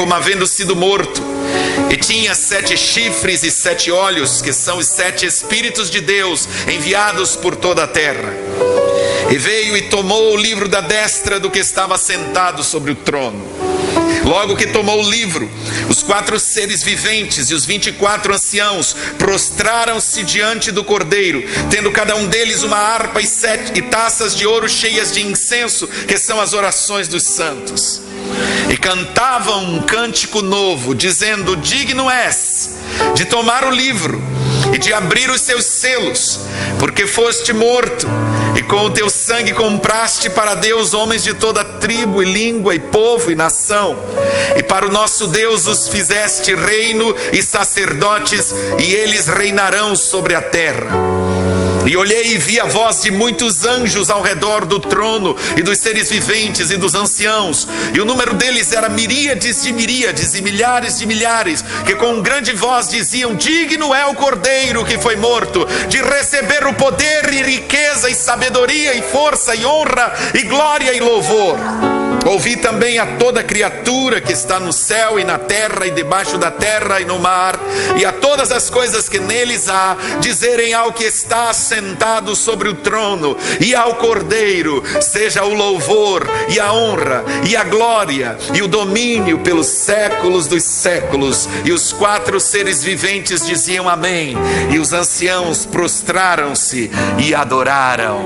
como havendo sido morto, e tinha 7 chifres e 7 olhos, que são os 7 Espíritos de Deus enviados por toda a terra. E veio e tomou o livro da destra do que estava sentado sobre o trono. Logo que tomou o livro, os 4 seres viventes e os 24 anciãos prostraram-se diante do Cordeiro, tendo cada um deles uma harpa e taças de ouro cheias de incenso, que são as orações dos santos. E cantavam um cântico novo, dizendo: digno és de tomar o livro e de abrir os seus selos, porque foste morto, e com o teu sangue compraste para Deus homens de toda tribo e língua e povo e nação, e para o nosso Deus os fizeste reino e sacerdotes, e eles reinarão sobre a terra. E olhei e vi a voz de muitos anjos ao redor do trono, e dos seres viventes e dos anciãos, e o número deles era miríades de miríades e milhares de milhares, que com grande voz diziam: digno é o Cordeiro que foi morto, de receber o poder e riqueza e sabedoria e força e honra e glória e louvor. Ouvi também a toda criatura que está no céu e na terra e debaixo da terra e no mar, e a todas as coisas que neles há, dizerem ao que está sentado sobre o trono e ao Cordeiro: seja o louvor e a honra e a glória e o domínio pelos séculos dos séculos. E os 4 seres viventes diziam amém, e os anciãos prostraram-se e adoraram.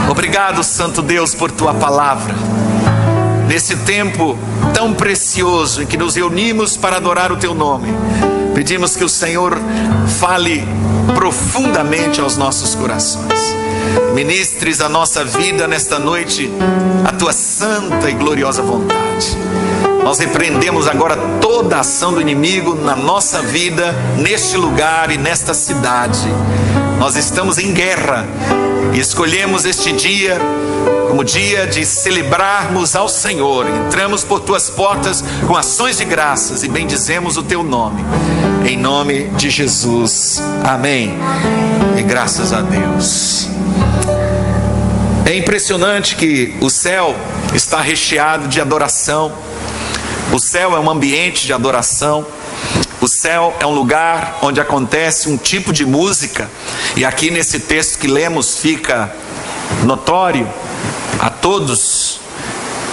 Obrigado, Santo Deus, por tua palavra. Nesse tempo tão precioso em que nos reunimos para adorar o teu nome, pedimos que o Senhor fale profundamente aos nossos corações. Ministres a nossa vida nesta noite a tua santa e gloriosa vontade. Nós repreendemos agora toda a ação do inimigo na nossa vida, neste lugar e nesta cidade. Nós estamos em guerra e escolhemos este dia como dia de celebrarmos ao Senhor. Entramos por tuas portas com ações de graças e bendizemos o teu nome, em nome de Jesus, amém, e graças a Deus. É impressionante que o céu está recheado de adoração. O céu é um ambiente de adoração. O céu é um lugar onde acontece um tipo de música, e aqui nesse texto que lemos fica notório a todos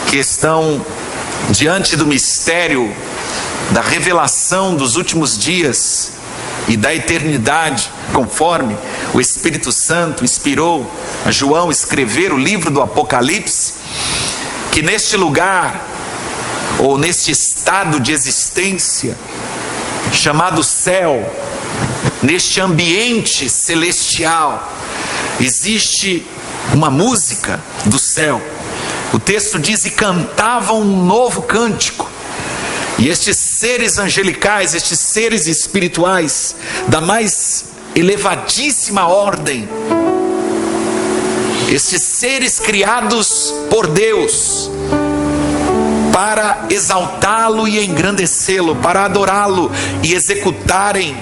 que estão diante do mistério da revelação dos últimos dias e da eternidade, conforme o Espírito Santo inspirou a João escrever o livro do Apocalipse, que neste lugar, ou neste estado de existência chamado céu, neste ambiente celestial, existe uma música do céu. O texto diz: e cantavam um novo cântico. E estes seres angelicais, estes seres espirituais da mais elevadíssima ordem, estes seres criados por Deus para exaltá-lo e engrandecê-lo, para adorá-lo e executarem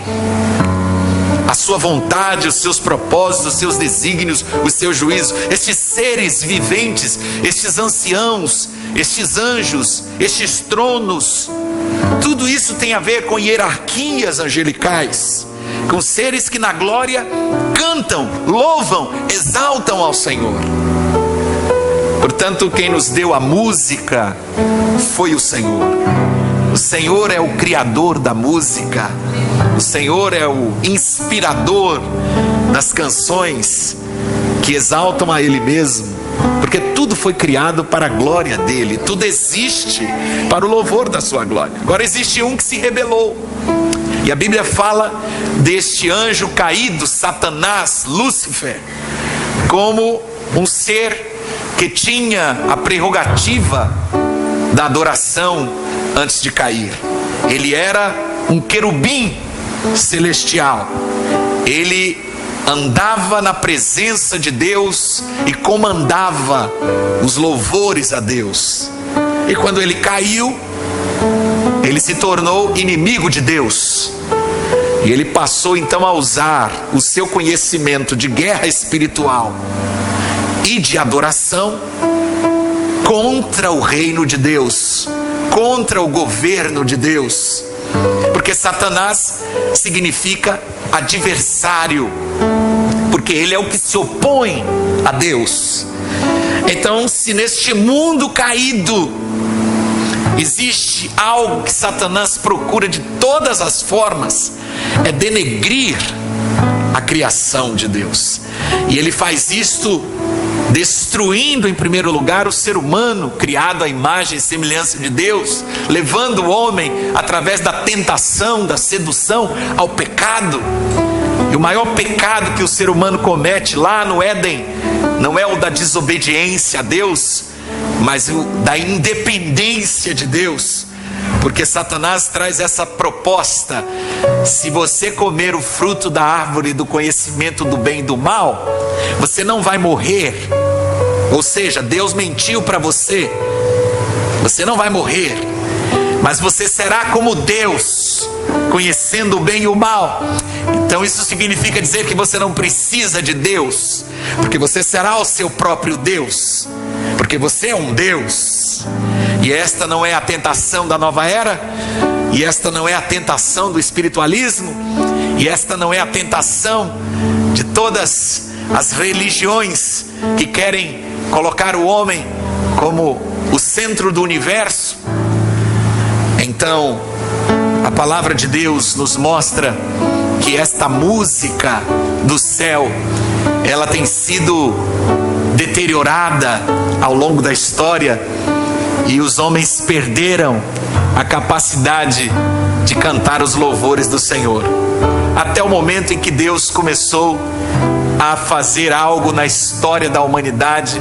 a sua vontade, os seus propósitos, os seus desígnios, os seus juízos. Estes seres viventes, estes anciãos, estes anjos, estes tronos, tudo isso tem a ver com hierarquias angelicais, com seres que na glória cantam, louvam, exaltam ao Senhor. Portanto, quem nos deu a música foi o Senhor. O Senhor é o criador da música. O Senhor é o inspirador das canções que exaltam a Ele mesmo, porque tudo foi criado para a glória dEle, tudo existe para o louvor da sua glória. Agora existe um que se rebelou, e a Bíblia fala deste anjo caído, Satanás, Lúcifer, como um ser que tinha a prerrogativa da adoração antes de cair. Ele era um querubim celestial. Ele andava na presença de Deus e comandava os louvores a Deus. E quando ele caiu, ele se tornou inimigo de Deus. E ele passou então a usar o seu conhecimento de guerra espiritual e de adoração contra o reino de Deus, contra o governo de Deus, porque Satanás significa adversário, porque ele é o que se opõe a Deus. Então, se neste mundo caído existe algo que Satanás procura de todas as formas, é denegrir a criação de Deus. E ele faz isto destruindo em primeiro lugar o ser humano, criado à imagem e semelhança de Deus, levando o homem através da tentação, da sedução ao pecado. E o maior pecado que o ser humano comete lá no Éden não é o da desobediência a Deus, mas o da independência de Deus. Porque Satanás traz essa proposta: se você comer o fruto da árvore do conhecimento do bem e do mal, você não vai morrer. Ou seja, Deus mentiu para você. Você não vai morrer, mas você será como Deus, conhecendo o bem e o mal. Então isso significa dizer que você não precisa de Deus, porque você será o seu próprio Deus, porque você é um Deus. E esta não é a tentação da nova era, e esta não é a tentação do espiritualismo, e esta não é a tentação de todas as religiões que querem colocar o homem como o centro do universo. Então, a palavra de Deus nos mostra que esta música do céu, ela tem sido deteriorada ao longo da história, e os homens perderam a capacidade de cantar os louvores do Senhor, até o momento em que Deus começou a fazer algo na história da humanidade,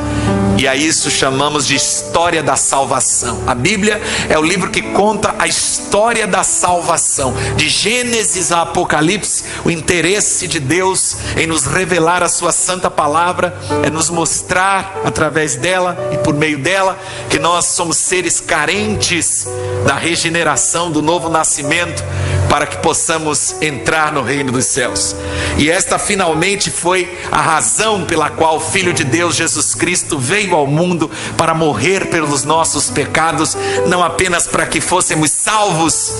e a isso chamamos de história da salvação. A Bíblia é o livro que conta a história da salvação, de Gênesis a Apocalipse. O interesse de Deus em nos revelar a sua santa palavra é nos mostrar através dela e por meio dela que nós somos seres carentes da regeneração, do novo nascimento, para que possamos entrar no reino dos céus. E esta finalmente foi a razão pela qual o Filho de Deus, Jesus Cristo, veio ao mundo para morrer pelos nossos pecados, não apenas para que fôssemos salvos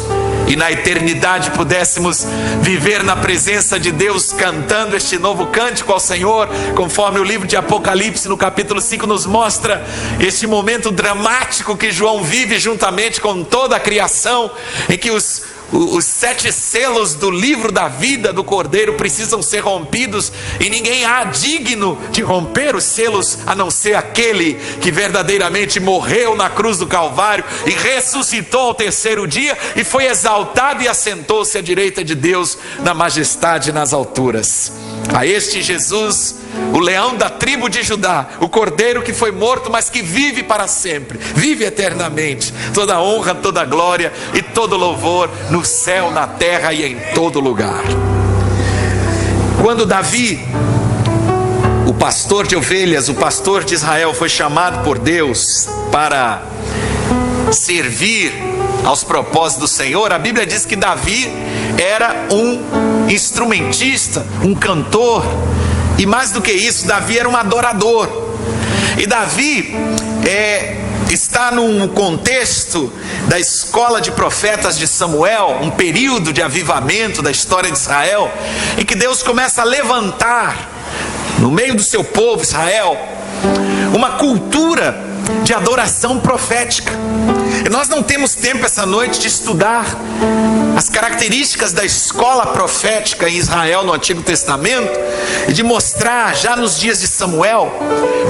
e na eternidade pudéssemos viver na presença de Deus cantando este novo cântico ao Senhor, conforme o livro de Apocalipse no capítulo 5 nos mostra este momento dramático que João vive juntamente com toda a criação, em que os 7 selos do livro da vida do Cordeiro precisam ser rompidos, e ninguém há digno de romper os selos a não ser aquele que verdadeiramente morreu na cruz do Calvário e ressuscitou ao terceiro dia e foi exaltado e assentou-se à direita de Deus na majestade nas alturas. A este Jesus, o leão da tribo de Judá, o cordeiro que foi morto, mas que vive para sempre, vive eternamente, toda honra, toda glória e todo louvor no céu, na terra e em todo lugar. Quando Davi, o pastor de ovelhas, o pastor de Israel, foi chamado por Deus para servir aos propósitos do Senhor, a Bíblia diz que Davi era um instrumentista, um cantor, e mais do que isso, Davi era um adorador. E Davi está num contexto da escola de profetas de Samuel, um período de avivamento da história de Israel, em que Deus começa a levantar no meio do seu povo Israel uma cultura de adoração profética. E nós não temos tempo essa noite de estudar as características da escola profética em Israel no Antigo Testamento e de mostrar já nos dias de Samuel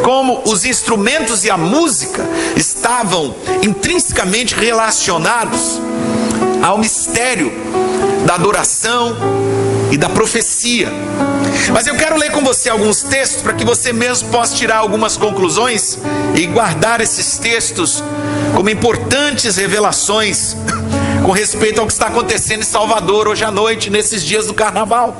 como os instrumentos e a música estavam intrinsecamente relacionados ao mistério da adoração e da profecia. Mas eu quero ler com você alguns textos para que você mesmo possa tirar algumas conclusões e guardar esses textos como importantes revelações com respeito ao que está acontecendo em Salvador hoje à noite, nesses dias do carnaval.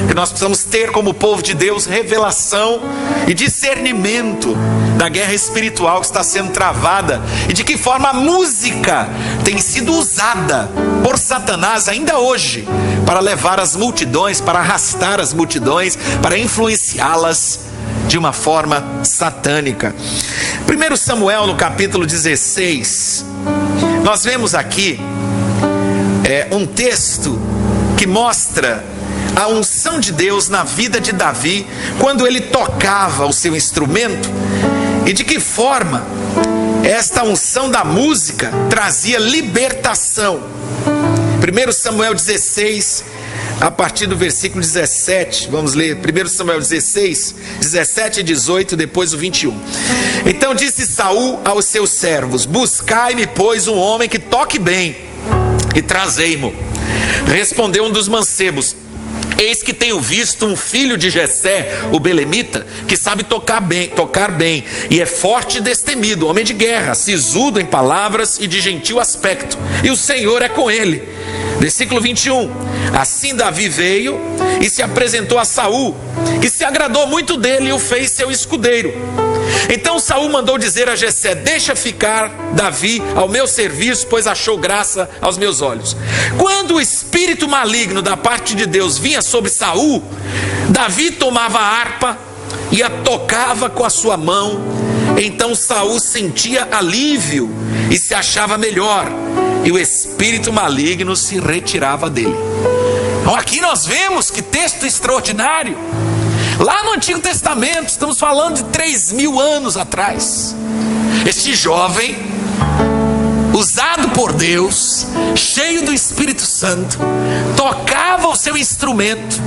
Que nós precisamos ter como povo de Deus revelação e discernimento da guerra espiritual que está sendo travada e de que forma a música tem sido usada por Satanás ainda hoje para levar as multidões, para arrastar as multidões, para influenciá-las de uma forma satânica. 1 Samuel, no capítulo 16, nós vemos aqui um texto que mostra a unção de Deus na vida de Davi, quando ele tocava o seu instrumento, e de que forma esta unção da música trazia libertação. 1 Samuel 16, a partir do versículo 17, vamos ler 1 Samuel 16, 17 e 18, depois o 21. Então disse Saul aos seus servos: buscai-me, pois, um homem que toque bem, e trazei-mo. Respondeu um dos mancebos: eis que tenho visto um filho de Jessé, o belemita, que sabe tocar bem, e é forte e destemido, homem de guerra, sisudo em palavras e de gentil aspecto, e o Senhor é com ele. Versículo 21. Assim Davi veio e se apresentou a Saul, que se agradou muito dele e o fez seu escudeiro. Então Saul mandou dizer a Jessé: deixa ficar Davi ao meu serviço, pois achou graça aos meus olhos. Quando o espírito maligno da parte de Deus vinha sobre Saul, Davi tomava a harpa e a tocava com a sua mão. Então Saul sentia alívio e se achava melhor, e o espírito maligno se retirava dele. Então aqui nós vemos que texto extraordinário. Lá no Antigo Testamento, estamos falando de 3.000 anos atrás, este jovem, usado por Deus, cheio do Espírito Santo, tocava o seu instrumento,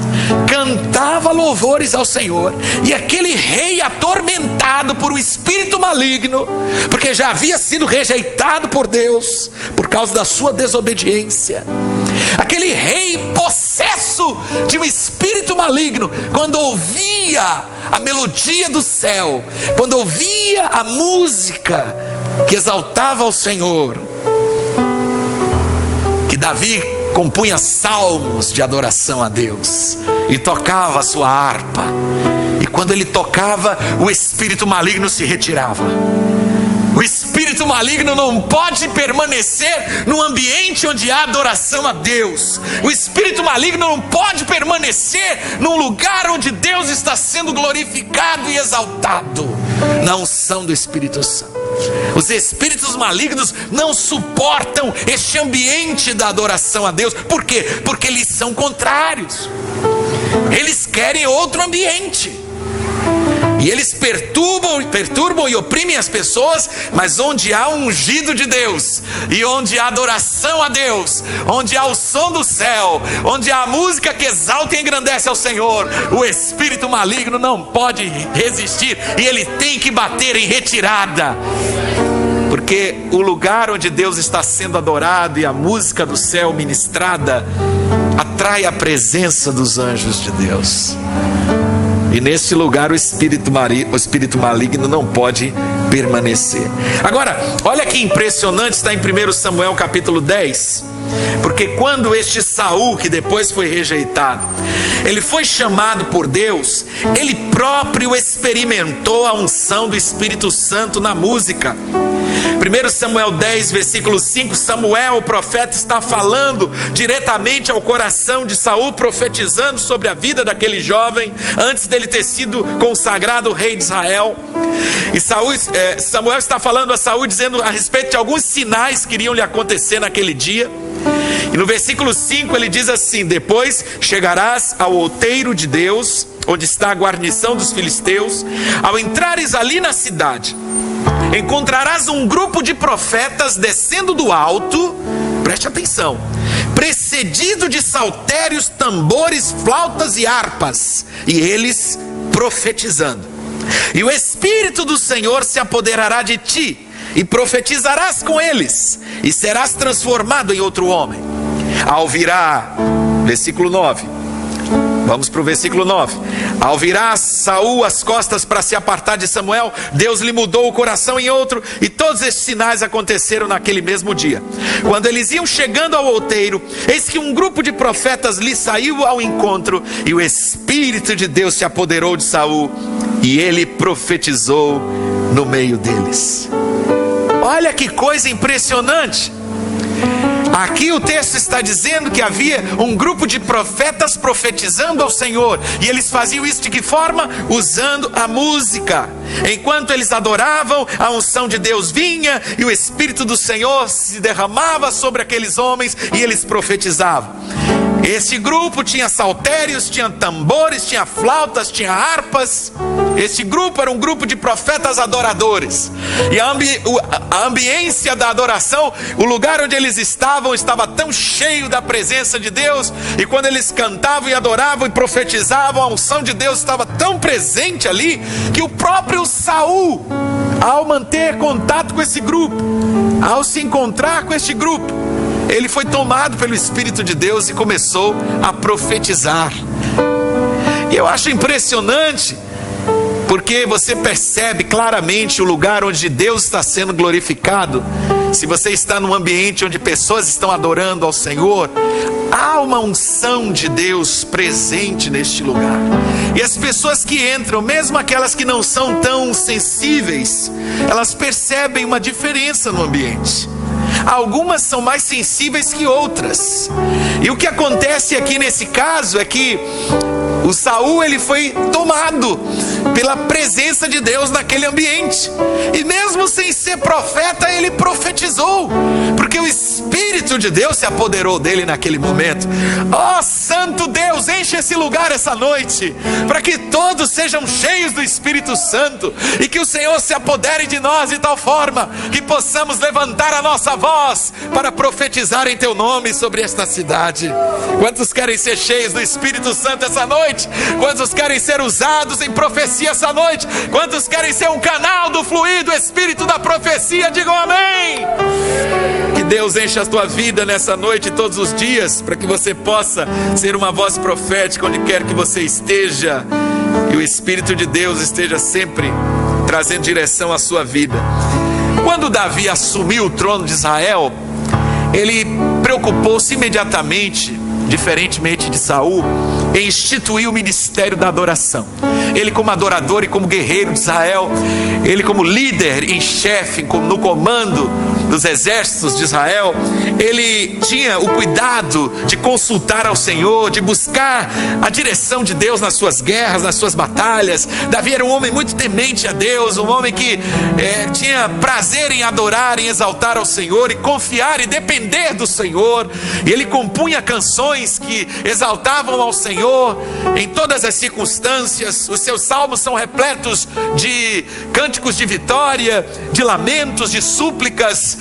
cantava louvores ao Senhor, e aquele rei atormentado por um espírito maligno, porque já havia sido rejeitado por Deus, por causa da sua desobediência, aquele rei possesso de um espírito maligno, quando ouvia a melodia do céu, quando ouvia a música que exaltava ao Senhor, que Davi compunha salmos de adoração a Deus e tocava a sua harpa, e quando ele tocava, o espírito maligno se retirava. O espírito maligno não pode permanecer num ambiente onde há adoração a Deus. O espírito maligno não pode permanecer num lugar onde Deus está sendo glorificado e exaltado, na unção do Espírito Santo. Os espíritos malignos não suportam este ambiente da adoração a Deus. Por quê? Porque eles são contrários. Eles querem outro ambiente. E eles perturbam e oprimem as pessoas, mas onde há um ungido de Deus, e onde há adoração a Deus, onde há o som do céu, onde há a música que exalta e engrandece ao Senhor, o espírito maligno não pode resistir, e ele tem que bater em retirada. Porque o lugar onde Deus está sendo adorado e a música do céu ministrada atrai a presença dos anjos de Deus. E nesse lugar o espírito maligno não pode permanecer. Agora, olha que impressionante, está em 1 Samuel capítulo 10. Porque quando este Saul, que depois foi rejeitado, ele foi chamado por Deus, ele próprio experimentou a unção do Espírito Santo na música. 1 Samuel 10, versículo 5, Samuel, o profeta, está falando diretamente ao coração de Saul, profetizando sobre a vida daquele jovem, antes dele ter sido consagrado rei de Israel. E Samuel está falando a Saul, dizendo a respeito de alguns sinais que iriam lhe acontecer naquele dia. E no versículo 5 ele diz assim: depois chegarás ao outeiro de Deus, onde está a guarnição dos filisteus. Ao entrares ali na cidade, encontrarás um grupo de profetas descendo do alto, preste atenção, precedido de saltérios, tambores, flautas e harpas, e eles profetizando. E o Espírito do Senhor se apoderará de ti, e profetizarás com eles, e serás transformado em outro homem. Ao virar, versículo 9, vamos para o versículo 9. Ao virar Saul as costas para se apartar de Samuel, Deus lhe mudou o coração em outro, e todos estes sinais aconteceram naquele mesmo dia. Quando eles iam chegando ao outeiro, eis que um grupo de profetas lhe saiu ao encontro, e o Espírito de Deus se apoderou de Saul, e ele profetizou no meio deles. Olha que coisa impressionante. Aqui o texto está dizendo que havia um grupo de profetas profetizando ao Senhor. E eles faziam isso de que forma? Usando a música. Enquanto eles adoravam, a unção de Deus vinha e o Espírito do Senhor se derramava sobre aqueles homens e eles profetizavam. Esse grupo tinha saltérios, tinha tambores, tinha flautas, tinha harpas. Esse grupo era um grupo de profetas adoradores. E a ambiência da adoração, o lugar onde eles estavam, estava tão cheio da presença de Deus. E quando eles cantavam e adoravam e profetizavam, a unção de Deus estava tão presente ali, que o próprio Saul, ao manter contato com esse grupo, ao se encontrar com este grupo, ele foi tomado pelo Espírito de Deus e começou a profetizar. E eu acho impressionante, porque você percebe claramente o lugar onde Deus está sendo glorificado. Se você está num ambiente onde pessoas estão adorando ao Senhor, há uma unção de Deus presente neste lugar. E as pessoas que entram, mesmo aquelas que não são tão sensíveis, elas percebem uma diferença no ambiente. Algumas são mais sensíveis que outras. E o que acontece aqui nesse caso é que o Saul, ele foi tomado pela presença de Deus naquele ambiente. E mesmo sem ser profeta, ele profetizou, porque o Espírito de Deus se apoderou dele naquele momento. Ó Santo Deus, enche esse lugar essa noite, para que todos sejam cheios do Espírito Santo, e que o Senhor se apodere de nós de tal forma que possamos levantar a nossa voz para profetizar em teu nome sobre esta cidade. Quantos querem ser cheios do Espírito Santo essa noite? Quantos querem ser usados em profecia essa noite? Quantos querem ser um canal do fluir do Espírito da profecia? Digam amém. Que Deus enche a tua vida nessa noite e todos os dias, para que você possa ser uma voz profética onde quer que você esteja, e o Espírito de Deus esteja sempre trazendo direção à sua vida. Quando Davi assumiu o trono de Israel, ele preocupou-se imediatamente, diferentemente de Saul, em instituir o ministério da adoração. Ele, como adorador e como guerreiro de Israel, ele como líder em chefe, no comando dos exércitos de Israel, ele tinha o cuidado de consultar ao Senhor, de buscar a direção de Deus nas suas guerras, nas suas batalhas. Davi era um homem muito temente a Deus, um homem que tinha prazer em adorar, em exaltar ao Senhor, e confiar e depender do Senhor. E ele compunha canções que exaltavam ao Senhor em todas as circunstâncias. Os seus salmos são repletos de cânticos de vitória, de lamentos, de súplicas.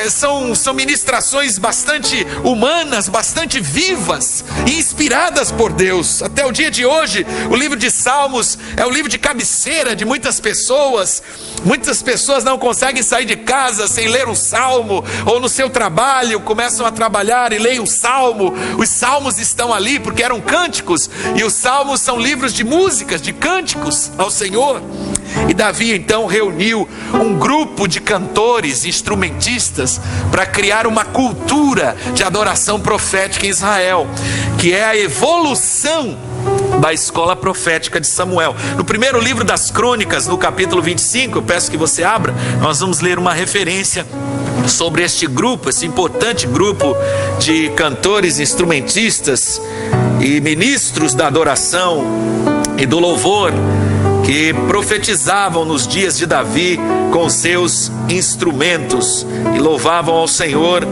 São ministrações bastante humanas, bastante vivas e inspiradas por Deus. Até o dia de hoje, o livro de Salmos é o livro de cabeceira de muitas pessoas. Muitas pessoas não conseguem sair de casa sem ler um salmo, ou no seu trabalho começam a trabalhar e leem um salmo. Os salmos estão ali porque eram cânticos, e os salmos são livros de músicas, de cânticos ao Senhor. E Davi então reuniu um grupo de cantores, instrumentistas, para criar uma cultura de adoração profética em Israel, que é a evolução da escola profética de Samuel. No primeiro livro das Crônicas, no capítulo 25, eu peço que você abra, nós vamos ler uma referência sobre este grupo, esse importante grupo de cantores, instrumentistas e ministros da adoração e do louvor, que profetizavam nos dias de Davi com seus instrumentos e louvavam ao Senhor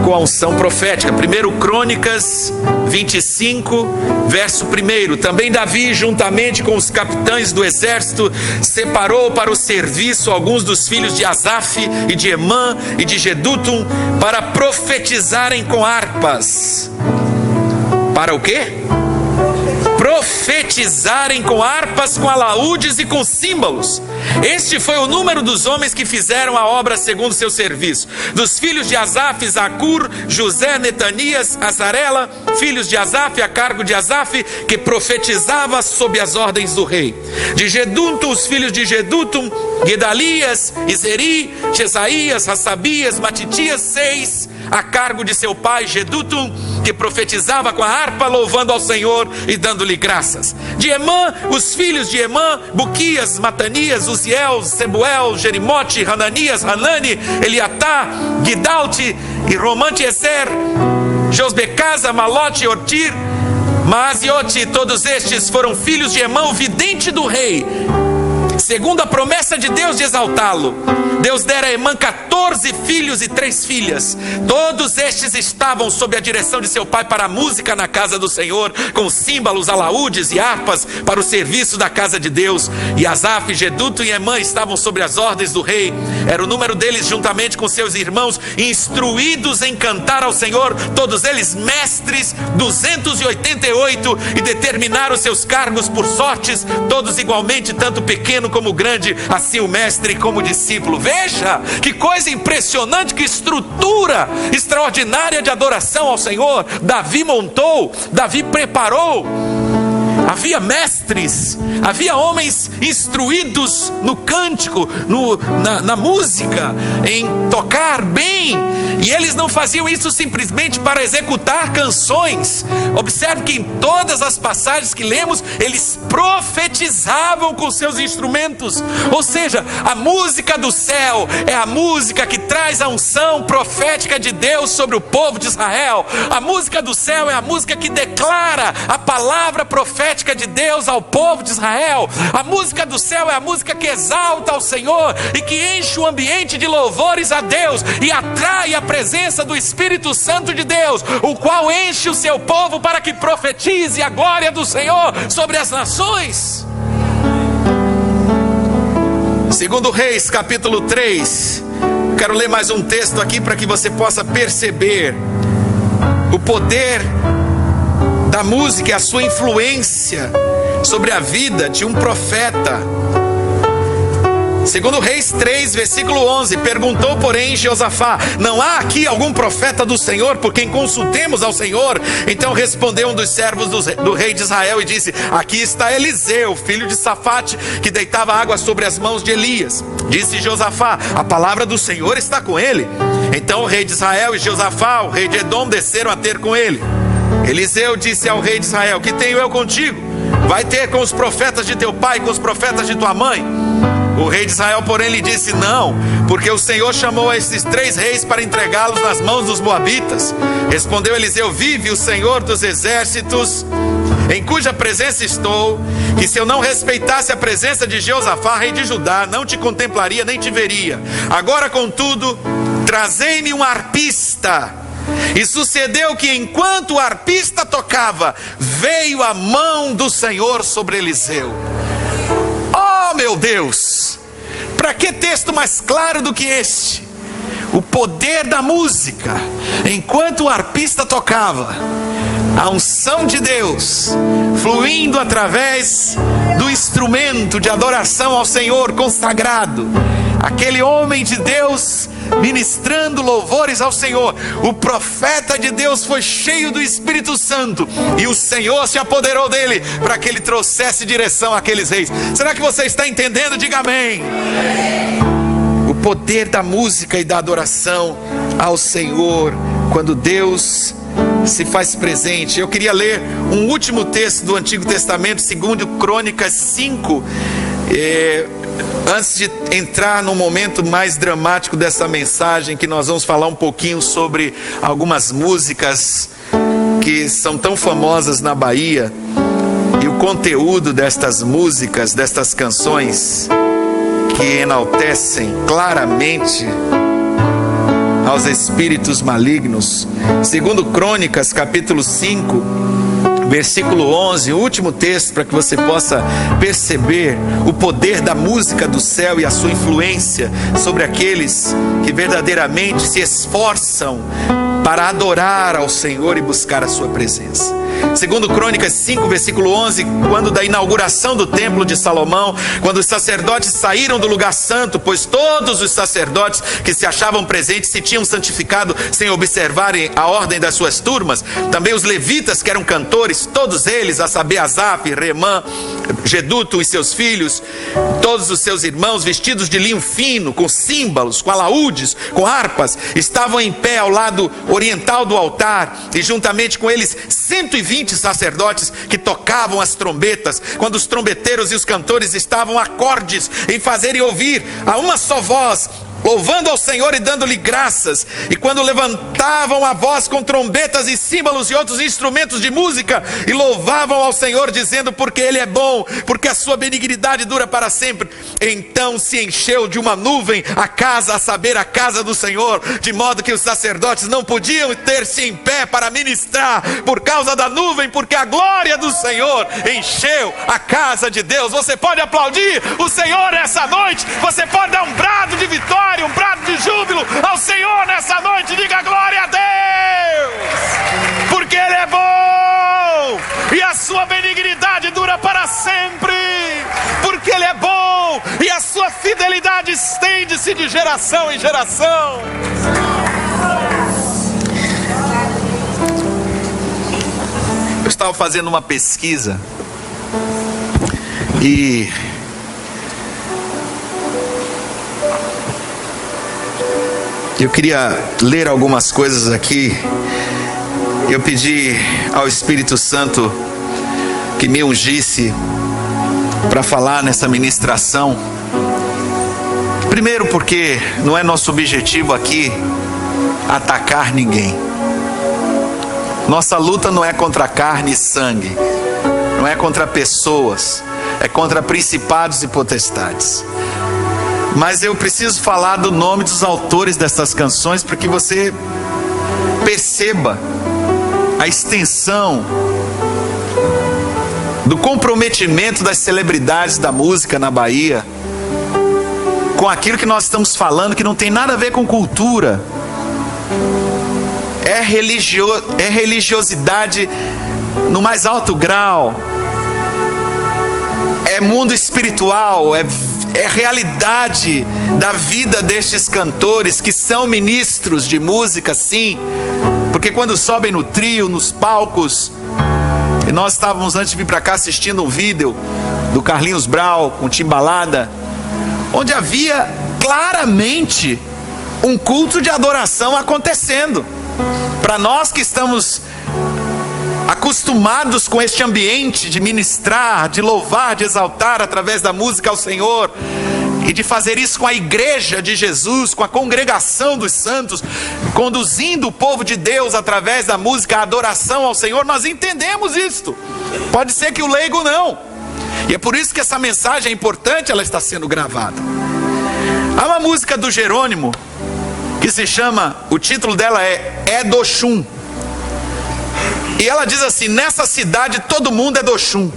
com a unção profética. 1 Crônicas 25, verso 1. Também Davi, juntamente com os capitães do exército, separou para o serviço alguns dos filhos de Asaf e de Emã e de Jedutum para profetizarem com harpas. Para o quê? Profetizarem com harpas, com alaúdes e com símbolos. Este foi o número dos homens que fizeram a obra segundo seu serviço. Dos filhos de Asaf, Zacur, José, Netanias, Azarela, filhos de Asaf, a cargo de Asaf, que profetizava sob as ordens do rei. De Jedutum, os filhos de Jedutum, Gedalias, Izeri, Jesaías, Hassabias, Matitias, 6, a cargo de seu pai Jedutum. que profetizava com a harpa, louvando ao Senhor e dando-lhe graças. De Emã, os filhos de Emã: Buquias, Matanias, Uziel, Sebuel, Jerimote, Hananias, Hanani, Eliatá, Guidalte e Romante-Ezer, Josbecasa, Malote, Ortir, Maaziote. Todos estes foram filhos de Emã, o vidente do rei, segundo a promessa de Deus de exaltá-lo. Deus dera a Emã 14 filhos e 3 filhas. Todos estes estavam sob a direção de seu pai para a música na casa do Senhor, com símbolos, alaúdes e harpas para o serviço da casa de Deus. E Asaf, Geduto e Emã estavam sobre as ordens do rei. Era o número deles, juntamente com seus irmãos, instruídos em cantar ao Senhor, todos eles mestres, 288, e determinaram seus cargos por sortes, todos igualmente, tanto pequeno como grande, assim o mestre como o discípulo. Veja que coisa impressionante, que estrutura extraordinária de adoração ao Senhor Davi montou, Davi preparou. Havia mestres, havia homens instruídos no cântico, na música, em tocar bem, e eles não faziam isso simplesmente para executar canções. Observe que em todas as passagens que lemos, eles profetizavam com seus instrumentos. Ou seja, a música do céu é a música que traz a unção profética de Deus sobre o povo de Israel. A música do céu é a música que declara a palavra profética de Deus ao povo de Israel. A música do céu é a música que exalta ao Senhor e que enche o ambiente de louvores a Deus e atrai a presença do Espírito Santo de Deus, o qual enche o seu povo para que profetize a glória do Senhor sobre as nações. Segundo Reis, capítulo 3. Quero ler mais um texto aqui para que você possa perceber o poder da música e a sua influência sobre a vida de um profeta. Segundo Reis 3, versículo 11. Perguntou, porém, Josafá: não há aqui algum profeta do Senhor por quem consultemos ao Senhor? Então respondeu um dos servos do rei de Israel e disse: aqui está Eliseu, filho de Safate, que deitava água sobre as mãos de Elias. Disse Josafá: a palavra do Senhor está com ele. Então o rei de Israel e Josafá, o rei de Edom, desceram a ter com ele. Eliseu disse ao rei de Israel: que tenho eu contigo? Vai ter com os profetas de teu pai, com os profetas de tua mãe. O rei de Israel, porém, lhe disse: não, porque o Senhor chamou esses 3 reis para entregá-los nas mãos dos moabitas. Respondeu Eliseu: vive o Senhor dos exércitos, em cuja presença estou, que se eu não respeitasse a presença de Josafá, rei de Judá, não te contemplaria nem te veria. Agora, contudo, trazei-me um arpista. E sucedeu que enquanto o arpista tocava, veio a mão do Senhor sobre Eliseu. Oh, meu Deus! Para que texto mais claro do que este? O poder da música. Enquanto o arpista tocava, a unção de Deus fluindo através do instrumento de adoração ao Senhor consagrado. Aquele homem de Deus ministrando louvores ao Senhor. O profeta de Deus foi cheio do Espírito Santo e o Senhor se apoderou dele para que ele trouxesse direção àqueles reis. Será que você está entendendo? Diga amém. O poder da música e da adoração ao Senhor quando Deus se faz presente. Eu queria ler um último texto do Antigo Testamento, segundo Crônicas 5, antes de entrar no momento mais dramático dessa mensagem, que nós vamos falar um pouquinho sobre algumas músicas que são tão famosas na Bahia e o conteúdo destas músicas, destas canções que enaltecem claramente aos espíritos malignos. Segundo Crônicas, capítulo 5, versículo 11, o último texto, para que você possa perceber o poder da música do céu e a sua influência sobre aqueles que verdadeiramente se esforçam para adorar ao Senhor e buscar a sua presença. Segundo Crônicas 5, versículo 11, quando da inauguração do templo de Salomão, quando os sacerdotes saíram do lugar santo, pois todos os sacerdotes que se achavam presentes se tinham santificado sem observarem a ordem das suas turmas, também os levitas que eram cantores, todos eles, a saber Asaf, Remã, Geduto e seus filhos, todos os seus irmãos, vestidos de linho fino, com símbolos, com alaúdes, com harpas, estavam em pé ao lado oriental do altar, e juntamente com eles 120 sacerdotes que tocavam as trombetas, quando os trombeteiros e os cantores estavam acordes em fazerem ouvir a uma só voz, louvando ao Senhor e dando-lhe graças. E quando levantavam a voz com trombetas e símbolos e outros instrumentos de música, e louvavam ao Senhor, dizendo: porque Ele é bom, porque a sua benignidade dura para sempre. Então se encheu de uma nuvem a casa, a saber, a casa do Senhor, de modo que os sacerdotes não podiam ter-se em pé para ministrar por causa da nuvem, porque a glória do Senhor encheu a casa de Deus. Você pode aplaudir o Senhor essa noite, você pode dar um brado de vitória, um brado de júbilo ao Senhor nessa noite. Diga glória a Deus, porque Ele é bom e a sua benignidade dura para sempre, porque Ele é bom e a sua fidelidade estende-se de geração em geração. Eu estava fazendo uma pesquisa e eu queria ler algumas coisas aqui. Eu pedi ao Espírito Santo que me ungisse para falar nessa ministração. Primeiro porque não é nosso objetivo aqui atacar ninguém. Nossa luta não é contra carne e sangue, não é contra pessoas, é contra principados e potestades. Mas eu preciso falar do nome dos autores dessas canções para que você perceba a extensão do comprometimento das celebridades da música na Bahia com aquilo que nós estamos falando, que não tem nada a ver com cultura. É religiosidade no mais alto grau, é mundo espiritual, é realidade da vida destes cantores que são ministros de música, sim, porque quando sobem no trio, nos palcos, e nós estávamos antes de vir para cá assistindo um vídeo do Carlinhos Brau com Timbalada, onde havia claramente um culto de adoração acontecendo. Para nós que estamos acostumados com este ambiente de ministrar, de louvar, de exaltar através da música ao Senhor, e de fazer isso com a igreja de Jesus, com a congregação dos santos, conduzindo o povo de Deus através da música, a adoração ao Senhor, nós entendemos isto. Pode ser que o leigo não, e é por isso que essa mensagem é importante, ela está sendo gravada. Há uma música do Jerônimo que se chama, o título dela é do Oxum. E ela diz assim: nessa cidade todo mundo é do Oxum.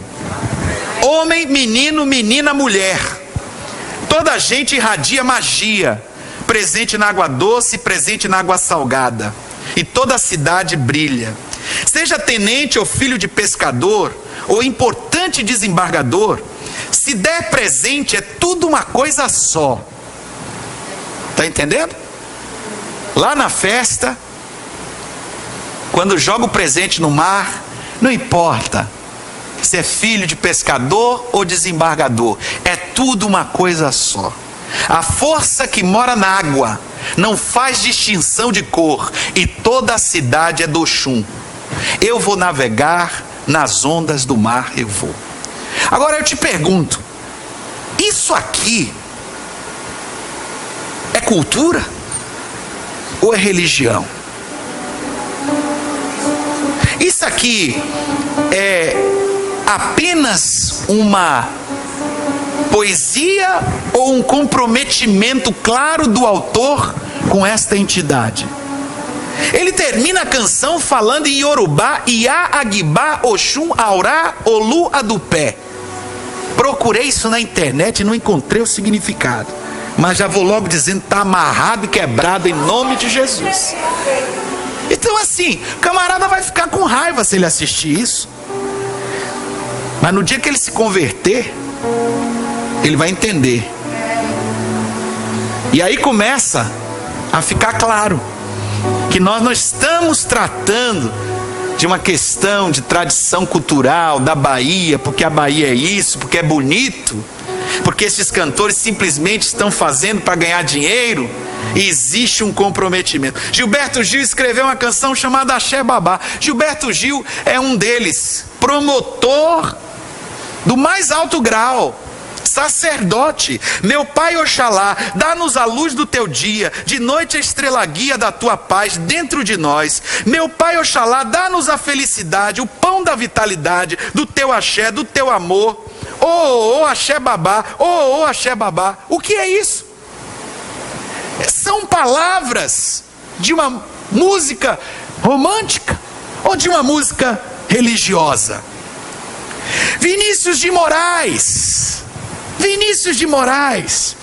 Homem, menino, menina, mulher. Toda a gente irradia magia, presente na água doce, presente na água salgada. E toda a cidade brilha. Seja tenente ou filho de pescador, ou importante desembargador, se der presente é tudo uma coisa só. Tá entendendo? Lá na festa, quando joga o presente no mar, não importa se é filho de pescador ou desembargador, é tudo uma coisa só. A força que mora na água não faz distinção de cor, e toda a cidade é do Oxum. Eu vou navegar nas ondas do mar, eu vou. Agora eu te pergunto, isso aqui é cultura ou é religião? Isso aqui é apenas uma poesia ou um comprometimento claro do autor com esta entidade? Ele termina a canção falando em Yorubá: Iá, Agibá, Oxum, Aurá, Olu, Adupé. Procurei isso na internet e não encontrei o significado, mas já vou logo dizendo, está amarrado e quebrado em nome de Jesus. Então assim, o camarada vai ficar com raiva se ele assistir isso. Mas no dia que ele se converter, ele vai entender. E aí começa a ficar claro que nós não estamos tratando de uma questão de tradição cultural da Bahia, porque a Bahia é isso, porque é bonito, porque esses cantores simplesmente estão fazendo para ganhar dinheiro. E existe um comprometimento. Gilberto Gil escreveu uma canção chamada Axé Babá. Gilberto Gil é um deles, promotor do mais alto grau, sacerdote. Meu Pai Oxalá, dá-nos a luz do teu dia, de noite a estrela guia da tua paz dentro de nós. Meu Pai Oxalá, dá-nos a felicidade, o pão da vitalidade, do teu axé, do teu amor. Oh, Axé Babá, oh, Axé Babá. O que é isso? São palavras de uma música romântica ou de uma música religiosa? Vinícius de Moraes,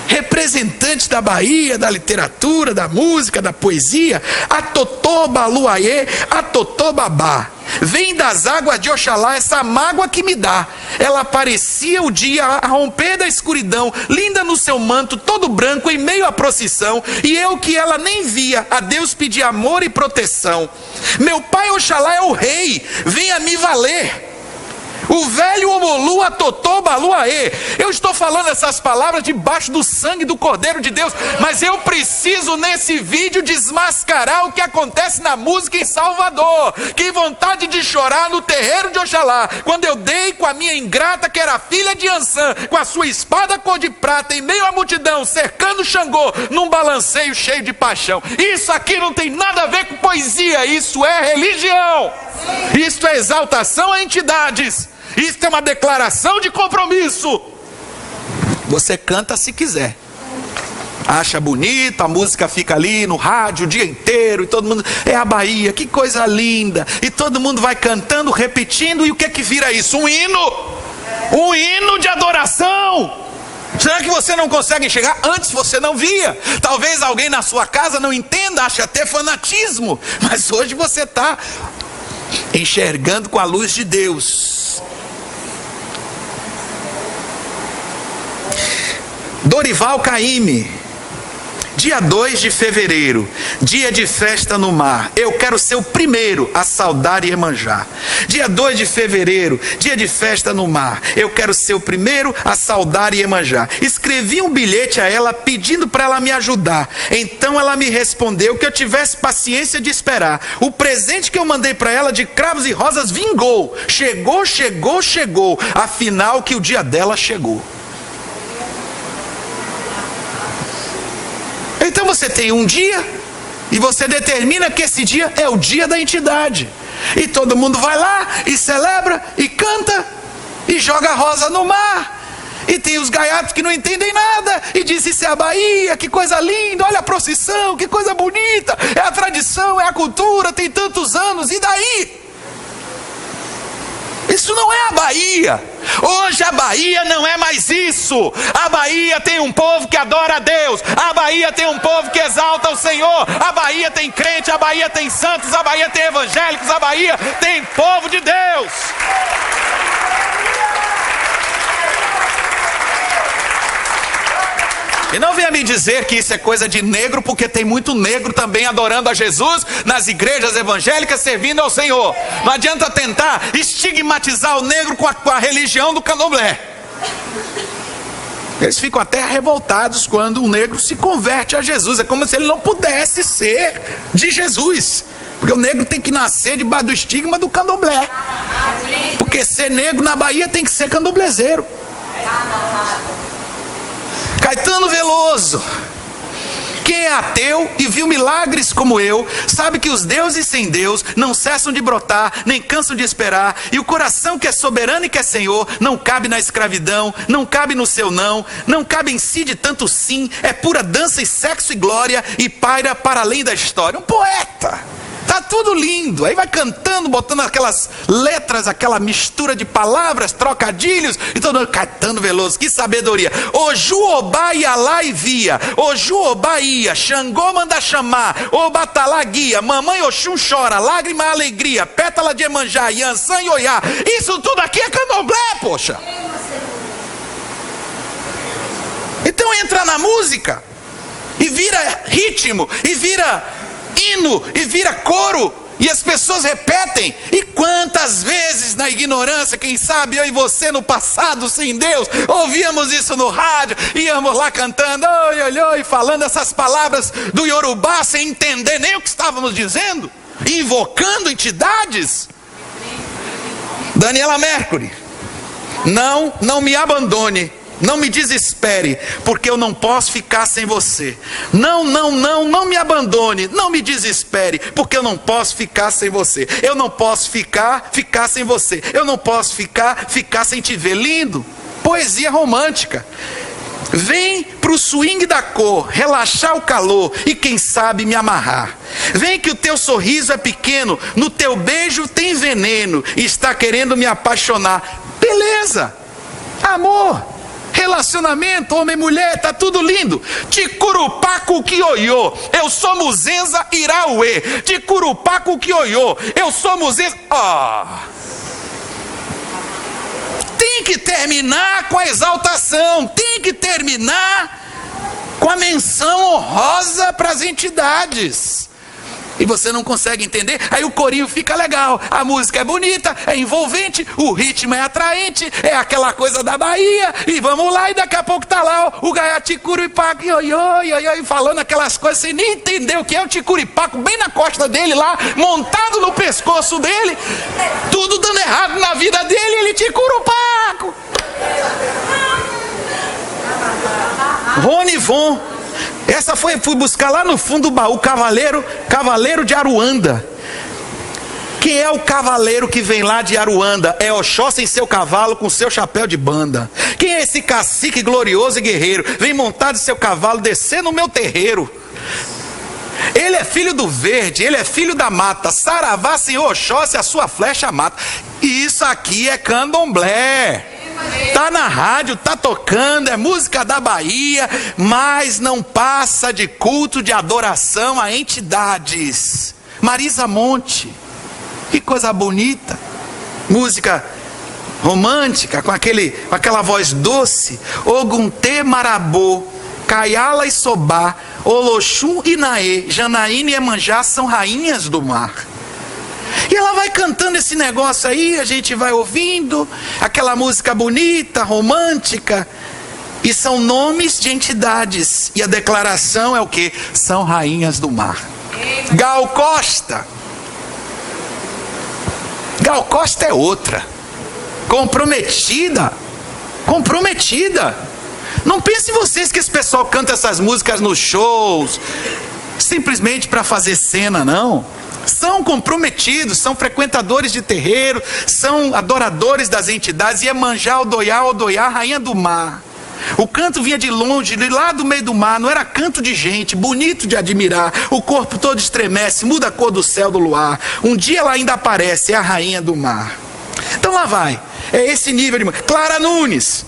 representante da Bahia, da literatura, da música, da poesia, Atotô Baluaê, Atotô Babá. Vem das águas de Oxalá essa mágoa que me dá. Ela aparecia o dia a romper da escuridão, linda no seu manto, todo branco, em meio à procissão. E eu que ela nem via, a Deus pedi amor e proteção. Meu Pai Oxalá é o rei, venha me valer. O velho Omolu Atotô Baluaê. Eu estou falando essas palavras debaixo do sangue do Cordeiro de Deus, mas eu preciso nesse vídeo desmascarar o que acontece na música em Salvador. Que vontade de chorar no terreiro de Oxalá, quando eu dei com a minha ingrata, que era filha de Ansã, com a sua espada cor de prata, em meio à multidão, cercando Xangô, num balanceio cheio de paixão. Isso aqui não tem nada a ver com poesia, isso é religião. Isso é exaltação a entidades. Isso é uma declaração de compromisso. Você canta se quiser, acha bonito, a música fica ali no rádio o dia inteiro, e todo mundo, é a Bahia, que coisa linda, e todo mundo vai cantando, repetindo, e o que é que vira isso? Um hino de adoração. Será que você não consegue enxergar? Antes você não via. Talvez alguém na sua casa não entenda, ache até fanatismo, mas hoje você está enxergando com a luz de Deus. Dorival Caymmi, dia 2 de fevereiro, dia de festa no mar. Eu quero ser o primeiro a saudar Iemanjá. Dia 2 de fevereiro, dia de festa no mar. Eu quero ser o primeiro a saudar Iemanjá. Escrevi um bilhete a ela pedindo para ela me ajudar. Então ela me respondeu que eu tivesse paciência de esperar. O presente que eu mandei para ela de cravos e rosas vingou. Chegou. Afinal que o dia dela chegou. Então você tem um dia e você determina que esse dia é o dia da entidade. E todo mundo vai lá e celebra e canta e joga rosa no mar. E tem os gaiatos que não entendem nada e dizem: isso é a Bahia, que coisa linda, olha a procissão, que coisa bonita. É a tradição, é a cultura, tem tantos anos, e daí? Isso não é a Bahia. Hoje a Bahia não é mais isso. A Bahia tem um povo que adora a Deus. A Bahia tem um povo que exalta o Senhor. A Bahia tem crente, a Bahia tem santos, a Bahia tem evangélicos, a Bahia tem povo de Deus. E não venha me dizer que isso é coisa de negro, porque tem muito negro também adorando a Jesus nas igrejas evangélicas, servindo ao Senhor. Não adianta tentar estigmatizar o negro com a religião do candomblé. Eles ficam até revoltados quando um negro se converte a Jesus. É como se ele não pudesse ser de Jesus, porque o negro tem que nascer debaixo do estigma do candomblé. Porque ser negro na Bahia tem que ser candomblezeiro. Caetano Veloso, quem é ateu e viu milagres como eu, sabe que os deuses sem Deus não cessam de brotar, nem cansam de esperar, e o coração que é soberano e que é Senhor, não cabe na escravidão, não cabe no seu não cabe em si de tanto sim, é pura dança e sexo e glória, e paira para além da história. Um poeta, está tá tudo lindo. Aí vai cantando, botando aquelas letras, aquela mistura de palavras, trocadilhos, e todo mundo, Caetano Veloso, que sabedoria. Oju Obá ia lá e via, Oju Obá ia, Xangô manda chamar, Obatalá guia, mamãe Oxum chora, lágrima alegria, pétala de Emanjá, Yansan e Oiá. Isso tudo aqui é candomblé, poxa. Então entra na música e vira ritmo, e vira hino, e vira coro, e as pessoas repetem. E quantas vezes na ignorância, quem sabe eu e você no passado sem Deus, ouvíamos isso no rádio, íamos lá cantando, oi, oi, oi, falando essas palavras do Yorubá sem entender nem o que estávamos dizendo, invocando entidades. Daniela Mercury, não me abandone, não me desespere, porque eu não posso ficar sem você. Não me abandone, não me desespere, porque eu não posso ficar sem você. Eu não posso ficar sem você. Eu não posso ficar sem te ver. Lindo, poesia romântica. Vem pro swing da cor, relaxar o calor e quem sabe me amarrar. Vem que o teu sorriso é pequeno, no teu beijo tem veneno e está querendo me apaixonar. Beleza, amor. Relacionamento, homem e mulher, tá tudo lindo. Ticurupaco Kioiô, eu sou Muzenza Irauê. Ticurupaco Kioiô, eu sou Muzenza. Tem que terminar com a exaltação, tem que terminar com a menção honrosa para as entidades. E você não consegue entender, aí o corinho fica legal, a música é bonita, é envolvente, o ritmo é atraente, é aquela coisa da Bahia, e vamos lá, e daqui a pouco tá lá o Gaiaticuripaco, falando aquelas coisas, sem nem entender o que é o Ticuripaco, bem na costa dele lá, montado no pescoço dele, tudo dando errado na vida dele, ele Ticurupaco. Rony Von, essa fui buscar lá no fundo do baú, Cavaleiro de Aruanda. Quem é o cavaleiro que vem lá de Aruanda? É Oxóssi em seu cavalo com seu chapéu de banda. Quem é esse cacique glorioso e guerreiro? Vem montado em seu cavalo descer no meu terreiro. Ele é filho do verde, ele é filho da mata. Saravá, senhor Oxóssi, a sua flecha mata. Isso aqui é candomblé. Tá na rádio, tá tocando, é música da Bahia, mas não passa de culto de adoração a entidades. Marisa Monte, que coisa bonita, música romântica, com aquela voz doce. Ogunte Marabô, Kayala e Sobá, Oloxum e Naê, Janaína e Emanjá são rainhas do mar. E ela vai cantando esse negócio aí, a gente vai ouvindo aquela música bonita, romântica, e são nomes de entidades, e a declaração é o que? São rainhas do mar. Gal Costa é outra, comprometida. Não pensem vocês que esse pessoal canta essas músicas nos shows simplesmente para fazer cena, não. São comprometidos, são frequentadores de terreiro, são adoradores das entidades. Iemanjá, Odoiá, rainha do mar. O canto vinha de longe, de lá do meio do mar, não era canto de gente, bonito de admirar. O corpo todo estremece, muda a cor do céu, do luar. Um dia ela ainda aparece, é a rainha do mar. Então lá vai, é esse nível de... Clara Nunes.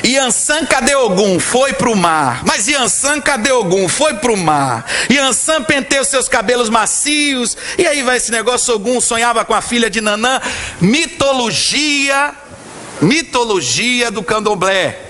Yansan, cadê Ogum? Foi pro mar. Mas Yansan, cadê Ogum? Foi pro mar. Yansan penteia os seus cabelos macios. E aí vai esse negócio, Ogum sonhava com a filha de Nanã. Mitologia do candomblé.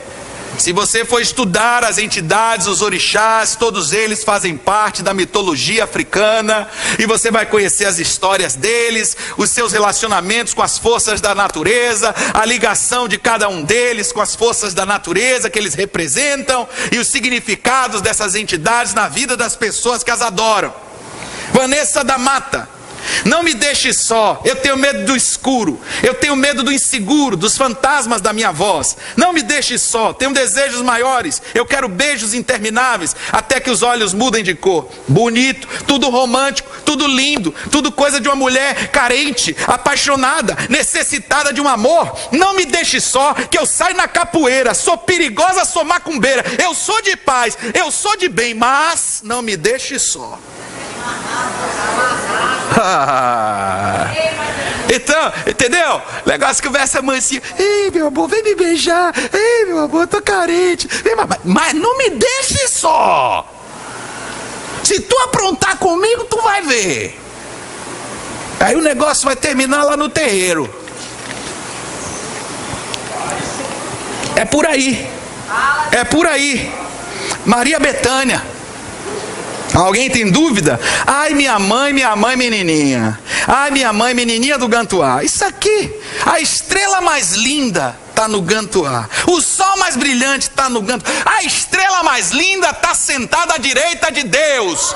Se você for estudar as entidades, os orixás, todos eles fazem parte da mitologia africana, e você vai conhecer as histórias deles, os seus relacionamentos com as forças da natureza, a ligação de cada um deles com as forças da natureza que eles representam, e os significados dessas entidades na vida das pessoas que as adoram. Vanessa da Mata. Não me deixe só, eu tenho medo do escuro, eu tenho medo do inseguro, dos fantasmas da minha voz. Não me deixe só, tenho desejos maiores, eu quero beijos intermináveis, até que os olhos mudem de cor. Bonito, tudo romântico, tudo lindo, tudo coisa de uma mulher carente, apaixonada, necessitada de um amor. Não me deixe só, que eu saio na capoeira, sou perigosa, sou macumbeira, eu sou de paz, eu sou de bem, mas não me deixe só. Então, entendeu? Negócio que conversa mansinho. Ei, meu amor, vem me beijar. Ei, meu amor, eu tô carente. Vem, mas não me deixe só. Se tu aprontar comigo, tu vai ver. Aí o negócio vai terminar lá no terreiro. É por aí. É por aí. Maria Bethânia. Alguém tem dúvida? Ai, minha mãe, menininha. Ai, minha mãe, menininha do Gantuá. Isso aqui, a estrela mais linda está no Gantuá. O sol mais brilhante está no Gantuá. A estrela mais linda está sentada à direita de Deus.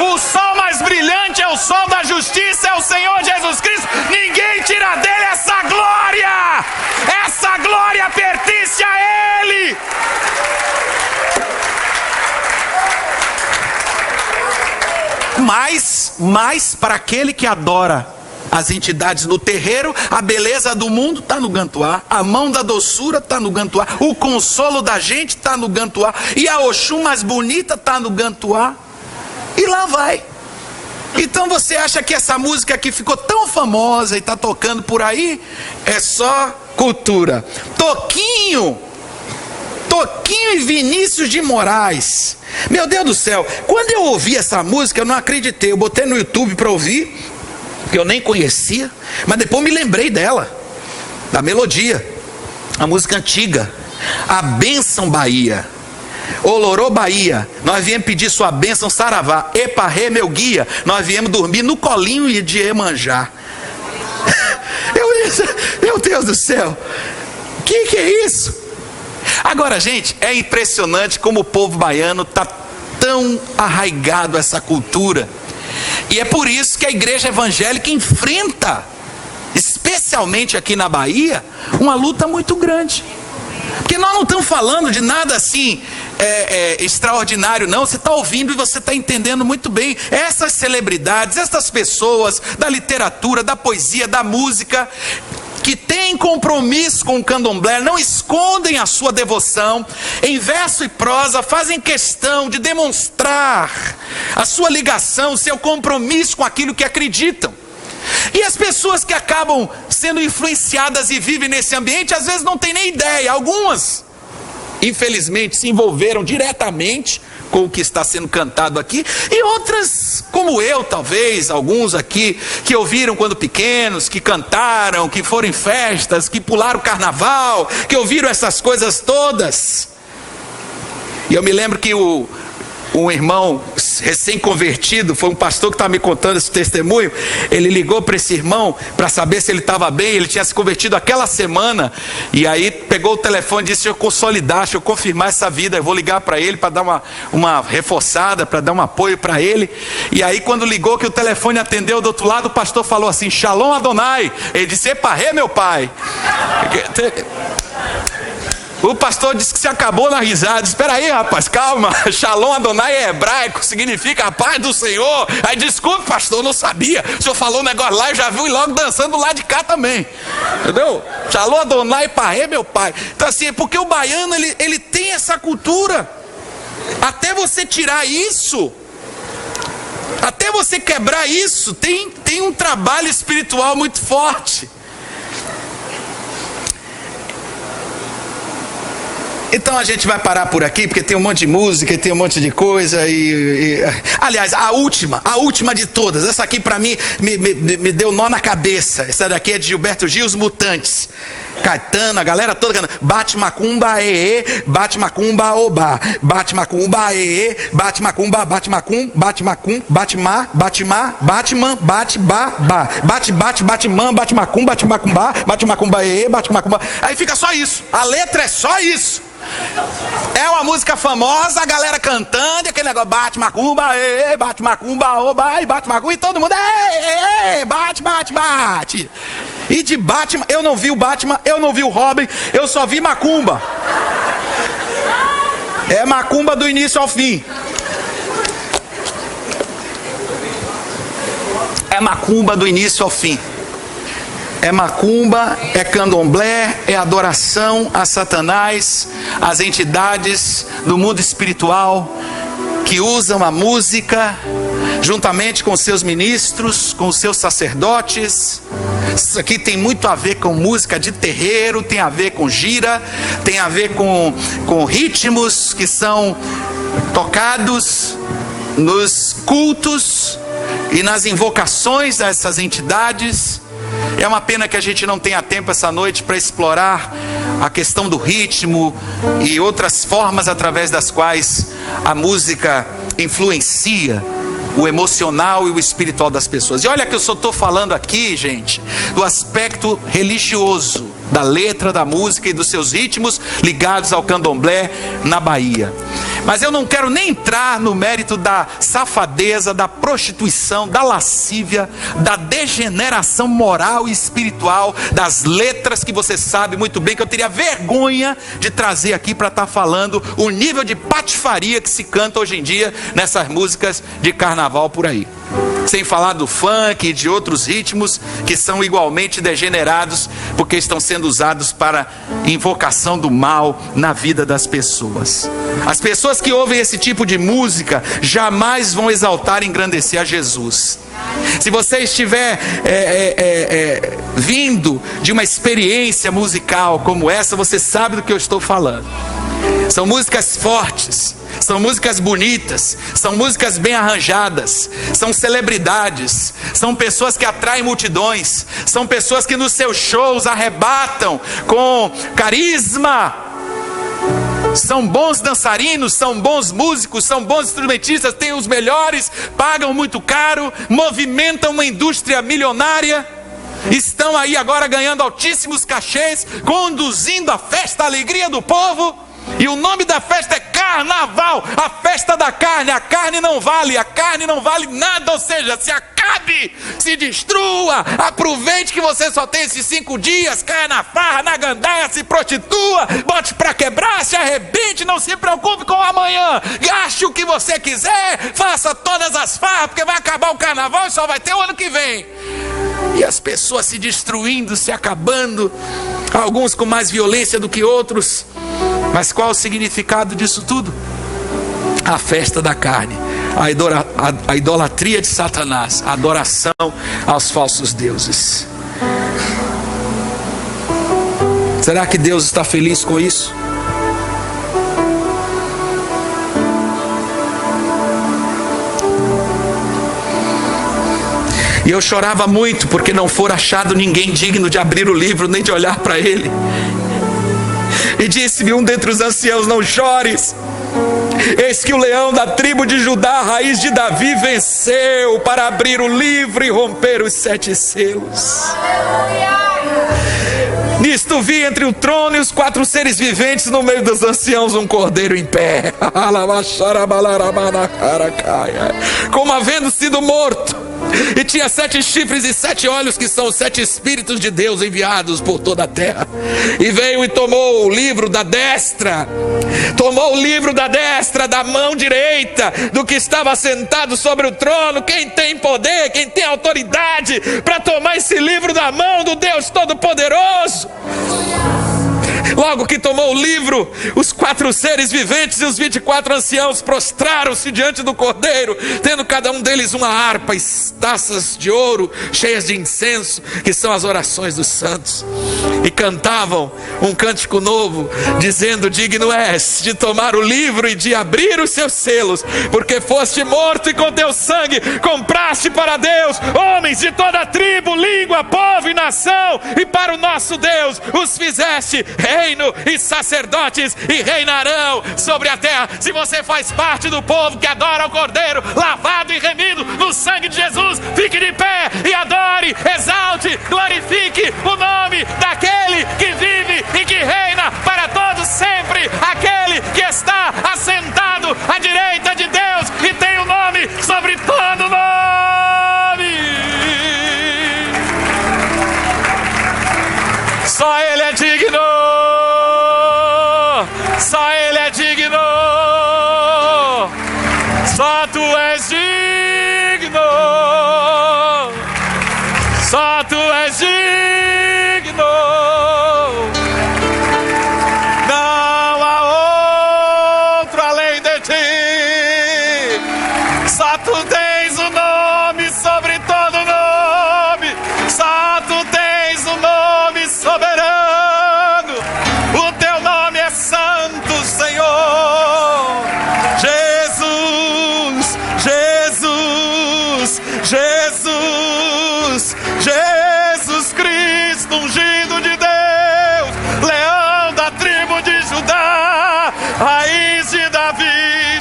O sol mais brilhante é o sol da justiça, é o Senhor Jesus Cristo. Ninguém tira dele essa glória. Essa glória pertence a Ele. Mas para aquele que adora as entidades no terreiro, a beleza do mundo está no Gantuá, a mão da doçura está no Gantuá, o consolo da gente está no Gantuá, e a Oxum mais bonita está no Gantuá, e lá vai. Então você acha que essa música que ficou tão famosa e está tocando por aí, é só cultura? Toquinho e Vinícius de Moraes. Meu Deus do céu, quando eu ouvi essa música eu não acreditei. Eu botei no YouTube para ouvir, que eu nem conhecia, mas depois me lembrei dela, da melodia. A música antiga, A Bênção Bahia. Olorô Bahia, nós viemos pedir sua bênção, saravá. Epa, rê, meu guia, nós viemos dormir no colinho de Iemanjá. Meu Deus do céu, que é isso? Agora, gente, é impressionante como o povo baiano está tão arraigado a essa cultura. E é por isso que a igreja evangélica enfrenta, especialmente aqui na Bahia, uma luta muito grande. Porque nós não estamos falando de nada assim extraordinário, não. Você está ouvindo e você está entendendo muito bem. Essas celebridades, essas pessoas da literatura, da poesia, da música, que têm compromisso com o candomblé, não escondem a sua devoção, em verso e prosa fazem questão de demonstrar a sua ligação, o seu compromisso com aquilo que acreditam. E as pessoas que acabam sendo influenciadas e vivem nesse ambiente, às vezes não têm nem ideia. Algumas, infelizmente, se envolveram diretamente com o que está sendo cantado aqui, e outras, como eu talvez, alguns aqui, que ouviram quando pequenos, que cantaram, que foram em festas, que pularam o carnaval, que ouviram essas coisas todas. E eu me lembro que um irmão recém-convertido, foi um pastor que estava me contando esse testemunho. Ele ligou para esse irmão para saber se ele estava bem. Ele tinha se convertido aquela semana, e aí pegou o telefone e disse: deixa eu consolidar, deixa eu confirmar essa vida, eu vou ligar para ele para dar uma reforçada, para dar um apoio para ele. E aí quando ligou, que o telefone atendeu do outro lado, o pastor falou assim: Shalom Adonai. Ele disse: epa, rê, meu pai. O pastor disse que se acabou na risada. Espera aí, rapaz, calma. Shalom Adonai é hebraico, significa a paz do Senhor. Aí, desculpe, pastor, eu não sabia. O senhor falou um negócio lá, eu já vi logo dançando lá de cá também. Entendeu? Shalom Adonai, parê, meu pai. Então assim, é porque o baiano, ele tem essa cultura. Até você tirar isso, até você quebrar isso, tem um trabalho espiritual muito forte. Então a gente vai parar por aqui, porque tem um monte de música e tem um monte de coisa aliás, a última de todas, essa aqui para mim me deu nó na cabeça. Essa daqui é de Gilberto Gil, Os Mutantes. Caetano, a galera toda cantando: bate macumba, bate macumba, obá, bate macumba, bate macumba, bate macum, bate macum, bate ma, bate ma, bate man, bate ba, ba, bate man, bate macum, bate macumba, bate macumba, bate macumba. Aí fica só isso, a letra é só isso. É uma música famosa, a galera cantando, e aquele negócio: bate macumba, bate macumba, oba, e bate macumba, e todo mundo bate, bate, bate. E de Batman, eu não vi o Batman, eu não vi o Robin, eu só vi macumba. É macumba do início ao fim. É macumba do início ao fim. É macumba, é candomblé, é adoração a Satanás, as entidades do mundo espiritual que usam a música juntamente com seus ministros, com os seus sacerdotes. Isso aqui tem muito a ver com música de terreiro, tem a ver com gira, tem a ver com ritmos que são tocados nos cultos e nas invocações dessas entidades. É uma pena que a gente não tenha tempo essa noite para explorar a questão do ritmo e outras formas através das quais a música influencia o emocional e o espiritual das pessoas. E olha que eu só estou falando aqui, gente, do aspecto religioso da letra da música e dos seus ritmos ligados ao candomblé na Bahia. Mas eu não quero nem entrar no mérito da safadeza, da prostituição, da lascívia, da degeneração moral e espiritual das letras, que você sabe muito bem que eu teria vergonha de trazer aqui para estar falando o nível de patifaria que se canta hoje em dia nessas músicas de carnaval por aí. Sem falar do funk e de outros ritmos que são igualmente degenerados, porque estão sendo usados para invocação do mal na vida das pessoas. As pessoas que ouvem esse tipo de música jamais vão exaltar e engrandecer a Jesus. Se você estiver vindo de uma experiência musical como essa, você sabe do que eu estou falando. São músicas fortes, são músicas bonitas, são músicas bem arranjadas, são celebridades, são pessoas que atraem multidões, são pessoas que nos seus shows arrebatam com carisma, são bons dançarinos, são bons músicos, são bons instrumentistas, têm os melhores, pagam muito caro, movimentam uma indústria milionária, estão aí agora ganhando altíssimos cachês, conduzindo a festa, a alegria do povo. E o nome da festa é carnaval, a festa da carne. A carne não vale nada, ou seja, se acabe, se destrua, aproveite que você só tem esses 5 dias, caia na farra, na gandaia, se prostitua, bote pra quebrar, se arrebente, não se preocupe com o amanhã, gaste o que você quiser, faça todas as farras, porque vai acabar o carnaval e só vai ter o ano que vem. E as pessoas se destruindo, se acabando, alguns com mais violência do que outros. Mas qual o significado disso tudo? A festa da carne, a idolatria de Satanás, a adoração aos falsos deuses. Será que Deus está feliz com isso? E eu chorava muito porque não for achado ninguém digno de abrir o livro nem de olhar para ele. E disse-me um dentre os anciãos: não chores, eis que o leão da tribo de Judá, a raiz de Davi, venceu para abrir o livro e romper os 7 selos. Nisto vi entre o trono e os 4 seres viventes, no meio dos anciãos, um cordeiro em pé, como havendo sido morto. E tinha 7 chifres e 7 olhos, que são os 7 Espíritos de Deus enviados por toda a terra. E veio e tomou o livro da destra, da mão direita do que estava sentado sobre o trono. Quem tem poder, quem tem autoridade para tomar esse livro da mão do Deus Todo-Poderoso? Logo que tomou o livro, os 4 seres viventes e os 24 anciãos prostraram-se diante do cordeiro, tendo cada um deles uma harpa e taças de ouro cheias de incenso, que são as orações dos santos, e cantavam um cântico novo, dizendo: digno és de tomar o livro e de abrir os seus selos, porque foste morto e com teu sangue compraste para Deus homens de toda tribo, língua, povo e nação, e para o nosso Deus os fizeste reino e sacerdotes, e reinarão sobre a terra. Se você faz parte do povo que adora o Cordeiro, lavado e remido no sangue de Jesus, fique de pé e adore, exalte, glorifique o nome daquele que vive e que reina para todos sempre, aquele que está assentado à direita de Deus e tem o nome sobre todo nome. Só Ele é digno. Só Ele é digno, só Tu és digno, só Tu és digno, não há outro além de Ti, só Tu tens o raiz de Davi,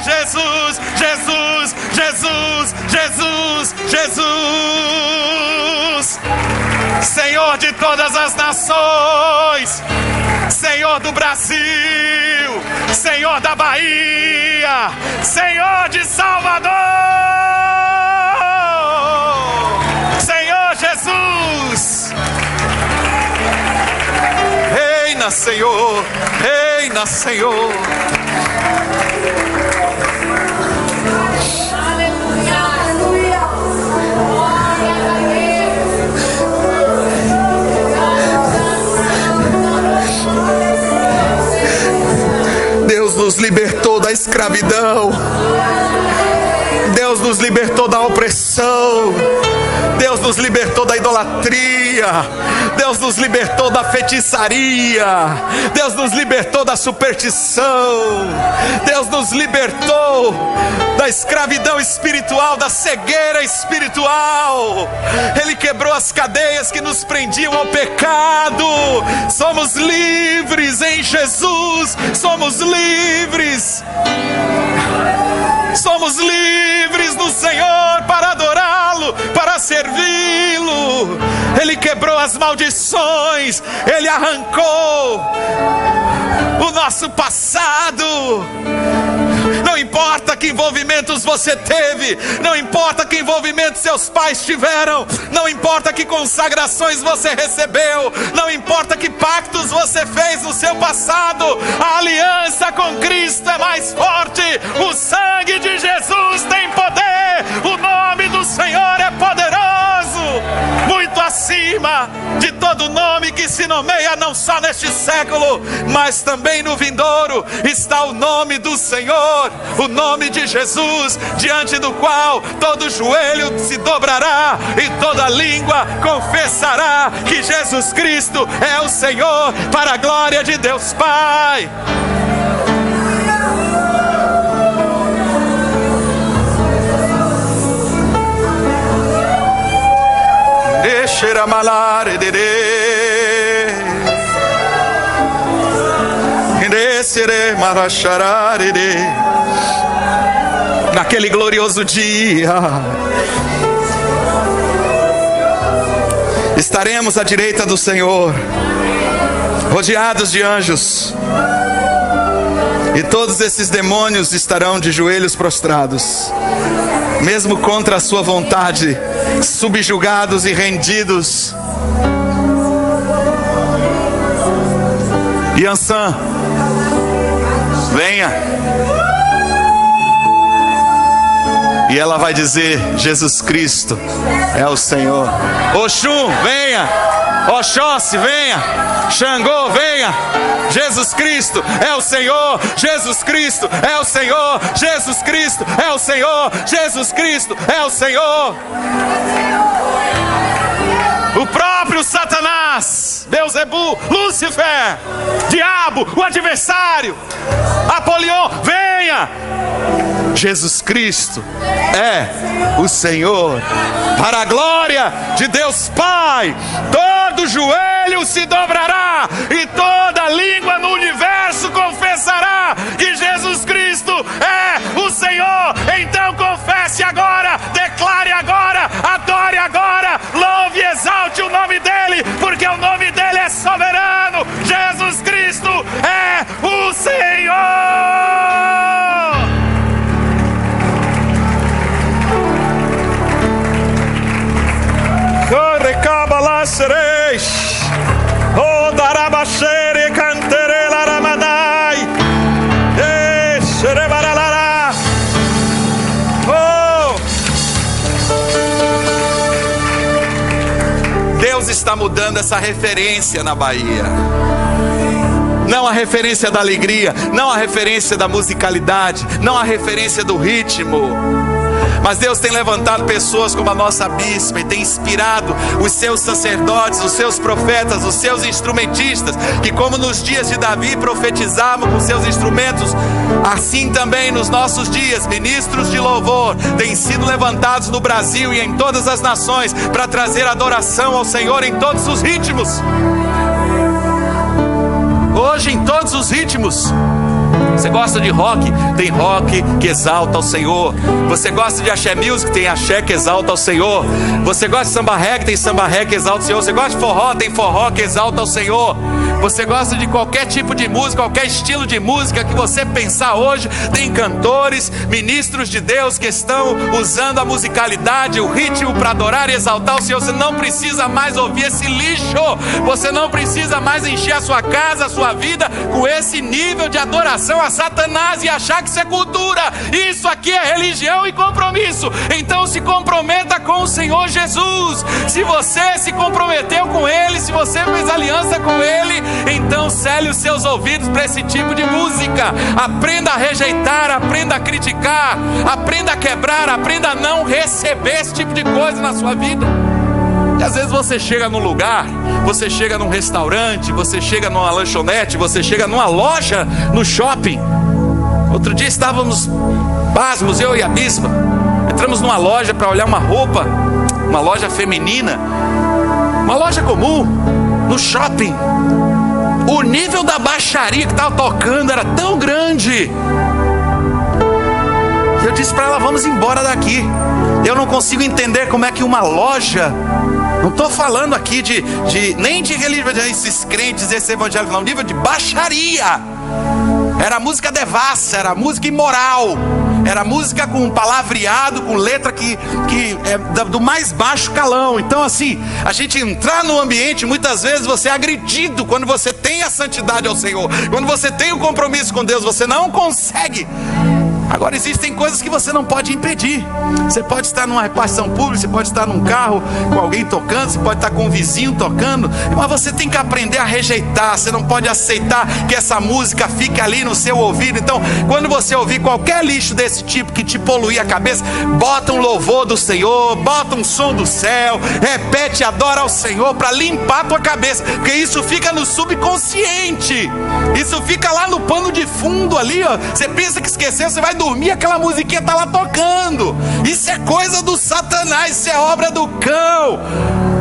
Jesus, Jesus, Jesus, Jesus, Jesus, Senhor de todas as nações, Senhor do Brasil, Senhor da Bahia, Senhor de Salvador, Senhor Jesus. Reina, Senhor, reina, Senhor. Deus nos libertou da escravidão, Deus nos libertou da opressão, Deus nos libertou da idolatria, Deus nos libertou da feitiçaria, Deus nos libertou da superstição, Deus nos libertou da escravidão espiritual, da cegueira espiritual. Ele quebrou as cadeias que nos prendiam ao pecado. Somos livres em Jesus, somos livres. Somos livres no Senhor para adorá-lo, para servi-lo. Ele quebrou as maldições, Ele arrancou o nosso passado. Não importa que envolvimentos você teve, não importa que envolvimentos seus pais tiveram, não importa que consagrações você recebeu, não importa que pactos você fez no seu passado, a aliança com Cristo é mais forte. O sangue de Jesus tem poder, o nome do Senhor é poderoso, muito acima de todo nome que se nomeia, não só neste século, mas também no vindouro. Está o nome do Senhor, o nome de Jesus, diante do qual todo joelho se dobrará e toda língua confessará que Jesus Cristo é o Senhor, para a glória de Deus Pai. Naquele glorioso dia estaremos à direita do Senhor, rodeados de anjos, e todos esses demônios estarão de joelhos prostrados, mesmo contra a sua vontade, subjugados e rendidos. Yansan, venha. E ela vai dizer: Jesus Cristo é o Senhor. Oxum, venha. Oxóssi, venha. Xangô, venha. Jesus Cristo é o Senhor. Jesus Cristo é o Senhor. Jesus Cristo é o Senhor. Jesus Cristo é o Senhor. O próprio Satanás, Beuzebu, Lúcifer, diabo, o adversário, Apolion, venha. Jesus Cristo é o Senhor, para a glória de Deus Pai. Todo joelho se dobrará e toda língua no universo confessará que Jesus Cristo é o Senhor. Então confesse agora, declare agora, adore agora, louve e exalte o nome dEle, porque o nome dEle é soberano. Jesus Cristo é o Senhor. Deus está mudando essa referência na Bahia. Não a referência da alegria, não a referência da musicalidade, não a referência do ritmo. Mas Deus tem levantado pessoas como a nossa bispa e tem inspirado os seus sacerdotes, os seus profetas, os seus instrumentistas, que como nos dias de Davi profetizavam com seus instrumentos, assim também nos nossos dias, ministros de louvor têm sido levantados no Brasil e em todas as nações para trazer adoração ao Senhor em todos os ritmos. Hoje, em todos os ritmos, Você gosta de rock? Tem rock que exalta ao Senhor. Você gosta de axé music? Tem axé que exalta ao Senhor. Você gosta de samba reggae? Tem samba reggae que exalta ao Senhor. Você gosta de forró? Tem forró que exalta ao Senhor. Você gosta de qualquer tipo de música, qualquer estilo de música que você pensar hoje, tem cantores, ministros de Deus que estão usando a musicalidade, o ritmo para adorar e exaltar o Senhor. Você não precisa mais ouvir esse lixo. Você não precisa mais encher a sua casa, a sua vida com esse nível de adoração a Satanás e achar que isso é cultura. Isso aqui é religião e compromisso. Então se comprometa com o Senhor Jesus. Se você se comprometeu com Ele, se você fez aliança com Ele, então cele os seus ouvidos para esse tipo de música. Aprenda a rejeitar, aprenda a criticar, aprenda a quebrar, aprenda a não receber esse tipo de coisa na sua vida. E às vezes você chega num lugar, você chega num restaurante, você chega numa lanchonete, você chega numa loja no shopping. Outro dia estávamos pasmos, eu e a bispa. Entramos numa loja para olhar uma roupa, uma loja feminina, uma loja comum, no shopping. O nível da baixaria que estava tocando era tão grande. Eu disse para ela, vamos embora daqui. Eu não consigo entender como é que uma loja, não estou falando aqui nem de religião, esses crentes, esse evangelho, não, nível de baixaria. Era música devassa, era música imoral, era música com palavreado, com letra que é do mais baixo calão. Então assim, a gente entrar no ambiente, muitas vezes você é agredido. Quando você tem a santidade ao Senhor, quando você tem o compromisso com Deus, você não consegue. Agora existem coisas que você não pode impedir. Você pode estar numa repartição pública, você pode estar num carro com alguém tocando, você pode estar com um vizinho tocando, mas você tem que aprender a rejeitar. Você não pode aceitar que essa música fique ali no seu ouvido. Então, quando você ouvir qualquer lixo desse tipo que te poluir a cabeça, bota um louvor do Senhor, bota um som do céu, repete, adora ao Senhor para limpar a tua cabeça, porque isso fica no subconsciente. Isso fica lá no pano de fundo ali, ó. Você pensa que esqueceu, você vai dormir, aquela musiquinha tá lá tocando. Isso é coisa do Satanás, isso é obra do cão,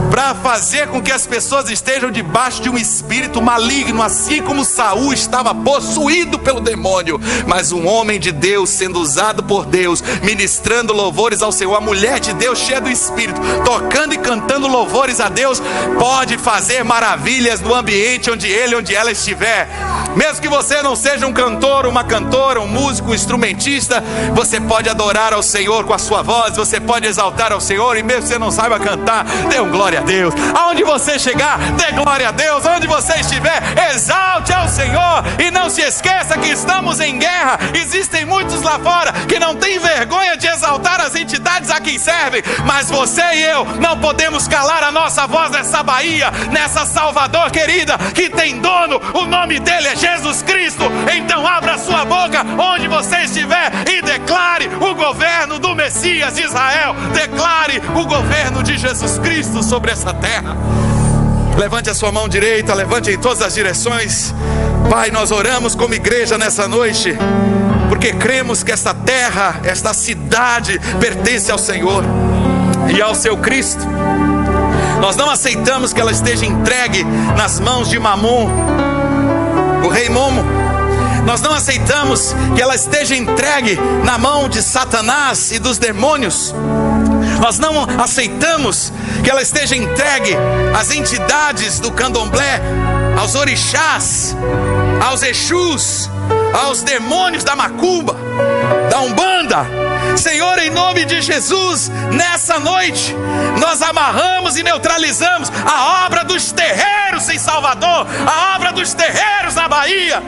para fazer com que as pessoas estejam debaixo de um espírito maligno, assim como Saul estava possuído pelo demônio. Mas um homem de Deus sendo usado por Deus, ministrando louvores ao Senhor, a mulher de Deus cheia do Espírito, tocando e cantando louvores a Deus, pode fazer maravilhas no ambiente onde ele, onde ela estiver. Mesmo que você não seja um cantor, uma cantora, um músico, um instrumentista, você pode adorar ao Senhor com a sua voz, você pode exaltar ao Senhor, e mesmo que você não saiba cantar, dê um glória a Deus. Aonde você chegar, dê glória a Deus. Onde você estiver, exalte ao Senhor. E não se esqueça que estamos em guerra. Existem muitos lá fora que não têm vergonha de exaltar as entidades a quem servem, mas você e eu não podemos calar a nossa voz nessa Bahia, nessa Salvador querida, que tem dono, o nome dele é Jesus Cristo. Então abra sua boca onde você estiver e declare o governo do Messias de Israel. Declare o governo de Jesus Cristo sobre essa terra. Levante a sua mão direita, levante em todas as direções. Pai, nós oramos como igreja nessa noite, porque cremos que esta terra, esta cidade pertence ao Senhor e ao seu Cristo. Nós não aceitamos que ela esteja entregue nas mãos de Mamon, o rei Momo. Nós não aceitamos que ela esteja entregue na mão de Satanás e dos demônios. Nós não aceitamos que ela esteja entregue às entidades do candomblé, aos orixás, aos exus, aos demônios da macumba, da umbanda. Senhor, em nome de Jesus, nessa noite nós amarramos e neutralizamos a obra dos terreiros em Salvador, a obra dos terreiros na Bahia.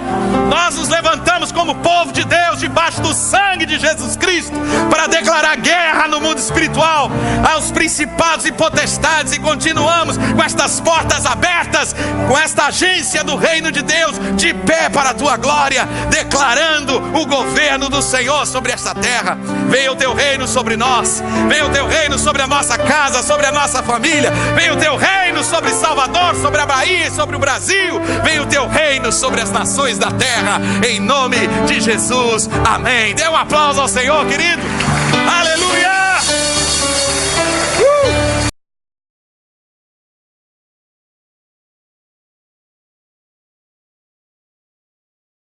Nós nos levantamos como povo de Deus debaixo do sangue de Jesus Cristo para declarar guerra no mundo espiritual aos principados e potestades, e continuamos com estas portas abertas, com esta agência do reino de Deus de pé para a tua glória, declarando o governo do Senhor sobre esta terra. Venha o teu reino sobre nós, venha o teu reino sobre a nossa casa, sobre a nossa família, venha o teu reino sobre Salvador, sobre a Bahia e sobre o Brasil, venha o teu reino sobre as nações da terra, em nome de Jesus, amém. Dê um aplauso ao Senhor, querido, aleluia.